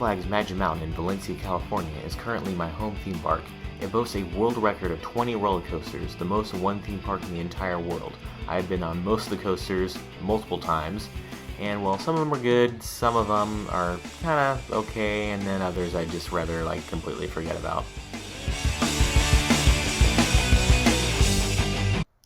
Flags Magic Mountain in Valencia, California is currently my home theme park. It boasts a world record of 20 roller coasters, the most in one theme park in the entire world. I've been on most of the coasters multiple times, and while some of them are good, some of them are kinda okay, and then others I'd just rather completely forget about.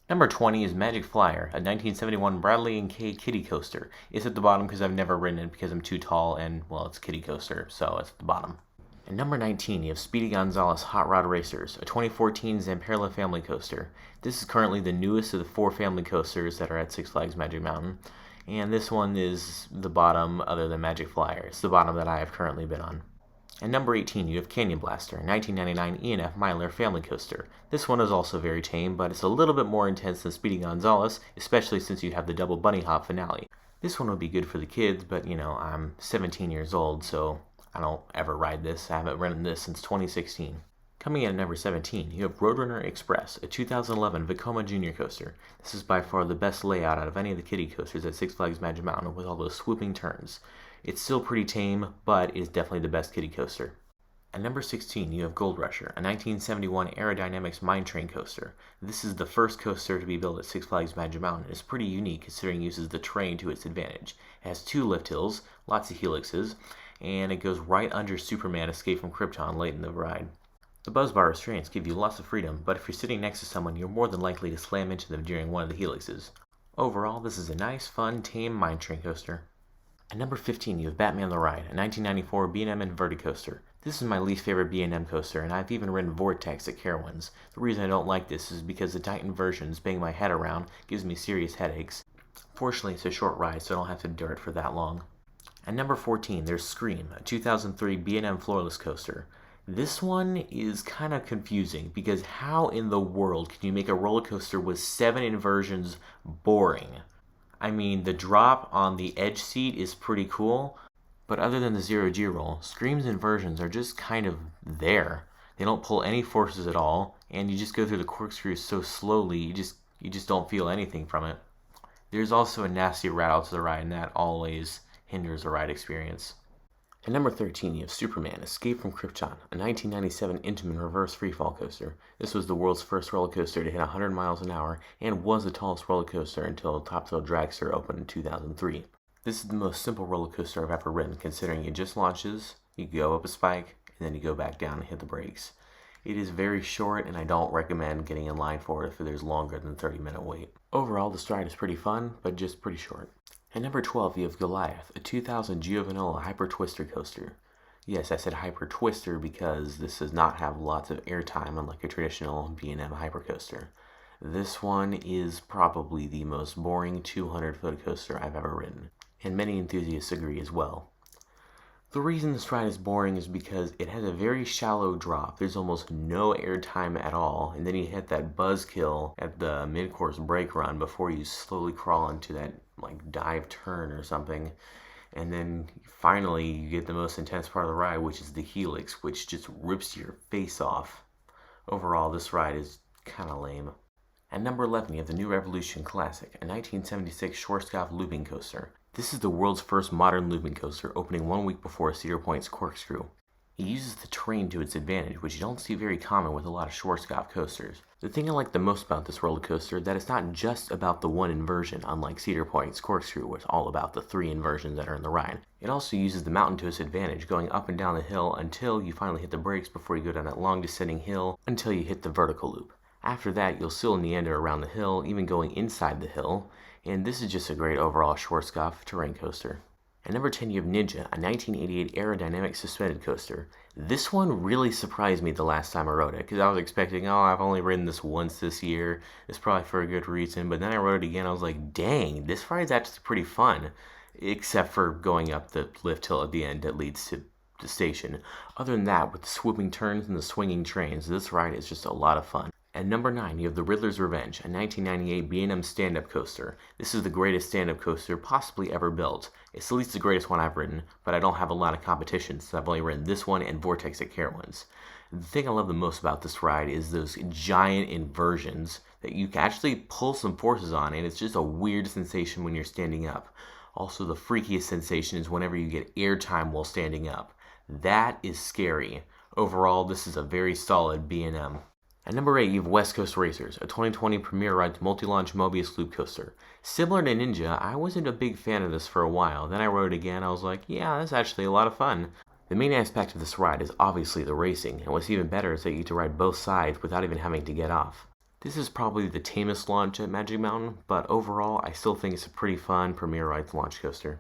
Number 20 is Magic Flyer, a 1971 Bradley & Kay kiddie coaster. It's at the bottom because I've never ridden it because I'm too tall and, well, it's a kiddie coaster, so it's at the bottom. And number 19, you have Speedy Gonzalez Hot Rod Racers, a 2014 Zamperla family coaster. This is currently the newest of the 4 family coasters that are at Six Flags Magic Mountain. And this one is the bottom other than Magic Flyer. It's the bottom that I have currently been on. And number 18, you have Canyon Blaster, a 1999 E&F Myler family coaster. This one is also very tame, but it's a little bit more intense than Speedy Gonzalez, especially since you have the double bunny hop finale. This one would be good for the kids, but I'm 17 years old, so I don't ever ride this. I haven't ridden this since 2016. Coming in at number 17, you have Roadrunner Express, a 2011 Vekoma Junior coaster. This is by far the best layout out of any of the kiddie coasters at Six Flags Magic Mountain with all those swooping turns. It's still pretty tame, but is definitely the best kiddie coaster. At number 16, you have Gold Rusher, a 1971 Aerodynamics Mine Train coaster. This is the first coaster to be built at Six Flags Magic Mountain. It's pretty unique considering it uses the terrain to its advantage. It has 2 lift hills, lots of helixes, and it goes right under Superman Escape from Krypton late in the ride. The buzz bar restraints give you lots of freedom, but if you're sitting next to someone, you're more than likely to slam into them during one of the helixes. Overall, this is a nice, fun, tame mine train coaster. At number 15, you have Batman the Ride, a 1994 B&M inverted coaster. This is my least favorite B&M coaster, and I've even ridden Vortex at Carowinds. The reason I don't like this is because the Titan version, banging my head around, gives me serious headaches. Fortunately, it's a short ride, so I don't have to endure it for that long. At number 14, there's Scream, a 2003 B&M floorless coaster. This one is kind of confusing, because how in the world can you make a roller coaster with 7 inversions boring? I mean, the drop on the edge seat is pretty cool, but other than the 0G roll, Scream's inversions are just kind of there. They don't pull any forces at all, and you just go through the corkscrews so slowly, you just don't feel anything from it. There's also a nasty rattle to the ride, and that always hinders the ride experience. At number 13, you have Superman Escape from Krypton, a 1997 Intamin reverse freefall coaster. This was the world's first roller coaster to hit 100 miles an hour and was the tallest roller coaster until Top Thrill Dragster opened in 2003. This is the most simple roller coaster I've ever ridden, considering it just launches, you go up a spike, and then you go back down and hit the brakes. It is very short, and I don't recommend getting in line for it if there's longer than 30-minute wait. Overall, this ride is pretty fun, but just pretty short. At number 12, you have Goliath, a 2000 Giovanola Hyper Twister coaster. Yes, I said Hyper Twister because this does not have lots of airtime unlike a traditional B&M Hyper coaster. This one is probably the most boring 200-foot coaster I've ever ridden, and many enthusiasts agree as well. The reason this ride is boring is because it has a very shallow drop. There's almost no airtime at all, and then you hit that buzzkill at the mid-course brake run before you slowly crawl into that dive turn or something, and then finally you get the most intense part of the ride, which is the helix, which just rips your face off. Overall, this ride is kind of lame. At number 11, you have the New Revolution Classic, a 1976 Schwarzkopf looping coaster. This is the world's first modern looping coaster, opening 1 week before Cedar Point's Corkscrew. It uses the terrain to its advantage, which you don't see very common with a lot of Schwarzkopf coasters. The thing I like the most about this roller coaster is that it's not just about the one inversion, unlike Cedar Point's Corkscrew, where it's all about the 3 inversions that are in the ride. It also uses the mountain to its advantage, going up and down the hill until you finally hit the brakes before you go down that long descending hill until you hit the vertical loop. After that, you'll still meander around the hill, even going inside the hill, and this is just a great overall Schwarzkopf terrain coaster. At number 10, you have Ninja, a 1988 aerodynamic suspended coaster. This one really surprised me the last time I rode it, because I was expecting, I've only ridden this once this year. It's probably for a good reason, but then I rode it again, I was like, dang, this ride's actually pretty fun, except for going up the lift hill at the end that leads to the station. Other than that, with the swooping turns and the swinging trains, this ride is just a lot of fun. At number 9, you have the Riddler's Revenge, a 1998 B&M stand-up coaster. This is the greatest stand-up coaster possibly ever built. It's at least the greatest one I've ridden, but I don't have a lot of competition, so I've only ridden this one and Vortex at Carowinds. The thing I love the most about this ride is those giant inversions that you can actually pull some forces on, and it's just a weird sensation when you're standing up. Also, the freakiest sensation is whenever you get airtime while standing up. That is scary. Overall, this is a very solid B&M. At number 8, you have West Coast Racers, a 2020 Premier Rides multi-launch Mobius loop coaster. Similar to Ninja, I wasn't a big fan of this for a while. Then I rode it again, I was like, yeah, that's actually a lot of fun. The main aspect of this ride is obviously the racing, and what's even better is that you get to ride both sides without even having to get off. This is probably the tamest launch at Magic Mountain, but overall, I still think it's a pretty fun Premier Rides launch coaster.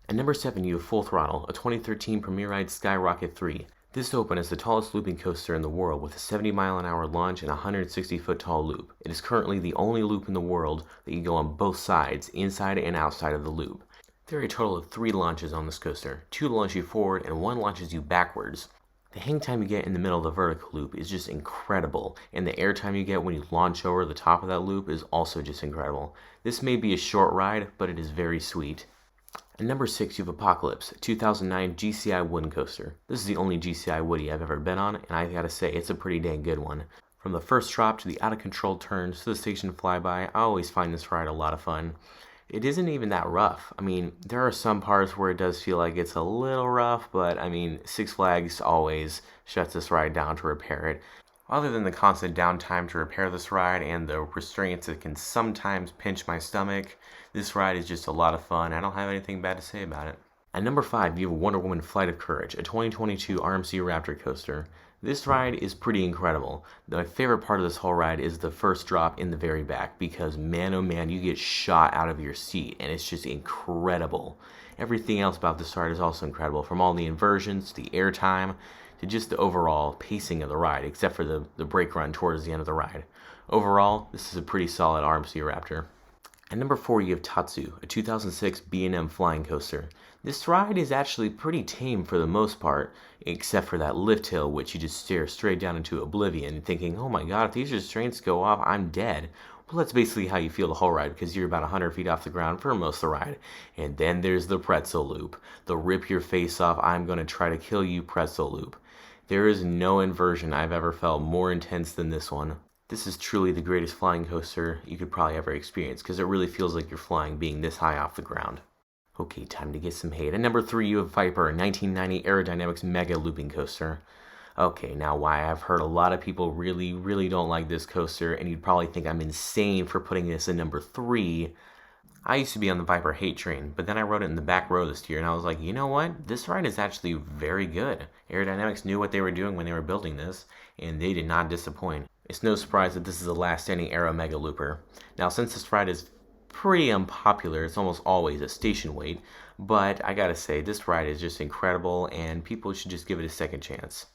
At number 7, you have Full Throttle, a 2013 Premier Rides Skyrocket 3. This opened as the tallest looping coaster in the world with a 70-mile-an-hour launch and a 160-foot tall loop. It is currently the only loop in the world that you go on both sides, inside and outside of the loop. There are a total of 3 launches on this coaster. 2 launch you forward and 1 launches you backwards. The hang time you get in the middle of the vertical loop is just incredible, and the air time you get when you launch over the top of that loop is also just incredible. This may be a short ride, but it is very sweet. At number 6, you have Apocalypse, a 2009 GCI wooden coaster. This is the only GCI Woody I've ever been on, and I gotta say, it's a pretty dang good one. From the first drop to the out-of-control turns to the station flyby, I always find this ride a lot of fun. It isn't even that rough. I mean, there are some parts where it does feel like it's a little rough, but I mean, Six Flags always shuts this ride down to repair it. Other than the constant downtime to repair this ride and the restraints that can sometimes pinch my stomach, this ride is just a lot of fun. I don't have anything bad to say about it. At number 5, you have Wonder Woman Flight of Courage, a 2022 RMC Raptor coaster. This ride is pretty incredible. My favorite part of this whole ride is the first drop in the very back because man oh man, you get shot out of your seat and it's just incredible. Everything else about this ride is also incredible, from all the inversions, the air time, to just the overall pacing of the ride, except for the brake run towards the end of the ride. Overall, this is a pretty solid RMC Raptor. At number 4, you have Tatsu, a 2006 B&M flying coaster. This ride is actually pretty tame for the most part, except for that lift hill, which you just stare straight down into oblivion, thinking, oh my god, if these restraints go off, I'm dead. Well, that's basically how you feel the whole ride, because you're about 100 feet off the ground for most of the ride. And then there's the pretzel loop, the rip your face off, I'm going to try to kill you pretzel loop. There is no inversion I've ever felt more intense than this one. This is truly the greatest flying coaster you could probably ever experience, because it really feels like you're flying being this high off the ground. Okay, time to get some hate. At number 3, you have Viper, a 1990 Aerodynamics Mega Looping Coaster. Okay, now why I've heard a lot of people really don't like this coaster, and you'd probably think I'm insane for putting this in number 3. I used to be on the Viper hate train, but then I rode it in the back row this year, and I was like, you know what? This ride is actually very good. Aerodynamics knew what they were doing when they were building this, and they did not disappoint. It's no surprise that this is the last standing Aero Mega Looper. Now, since this ride is pretty unpopular, it's almost always a station wait, but I gotta say, this ride is just incredible, and people should just give it a second chance.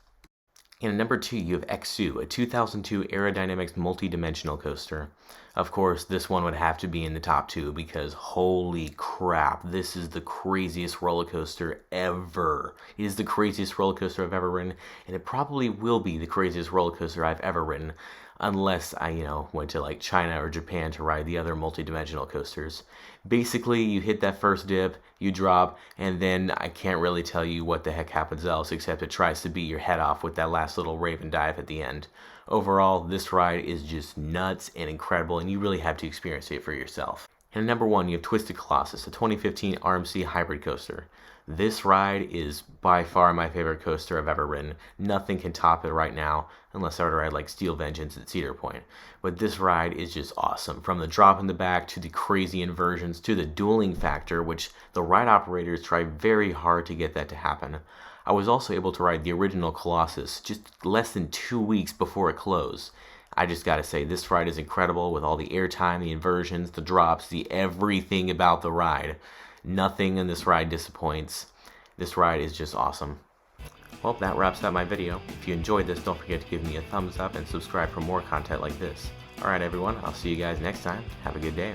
And at number 2, you have Exu, a 2002 Aerodynamics multi-dimensional coaster. Of course, this one would have to be in the top 2 because holy crap, this is the craziest roller coaster ever. It is the craziest roller coaster I've ever ridden, and it probably will be the craziest roller coaster I've ever ridden, unless I, went to like China or Japan to ride the other multi-dimensional coasters. Basically, you hit that first dip, you drop, and then I can't really tell you what the heck happens else except it tries to beat your head off with that last little Raven dive at the end. Overall, this ride is just nuts and incredible, and you really have to experience it for yourself. And at number 1, you have Twisted Colossus, a 2015 RMC hybrid coaster. This ride is by far my favorite coaster I've ever ridden. Nothing can top it right now, unless I were to ride like Steel Vengeance at Cedar Point. But this ride is just awesome. From the drop in the back, to the crazy inversions, to the dueling factor, which the ride operators try very hard to get that to happen. I was also able to ride the original Colossus just less than 2 weeks before it closed. I just gotta say, this ride is incredible with all the airtime, the inversions, the drops, the everything about the ride. Nothing in this ride disappoints. This ride is just awesome. Well, that wraps up my video. If you enjoyed this, don't forget to give me a thumbs up and subscribe for more content like this. Alright everyone, I'll see you guys next time. Have a good day.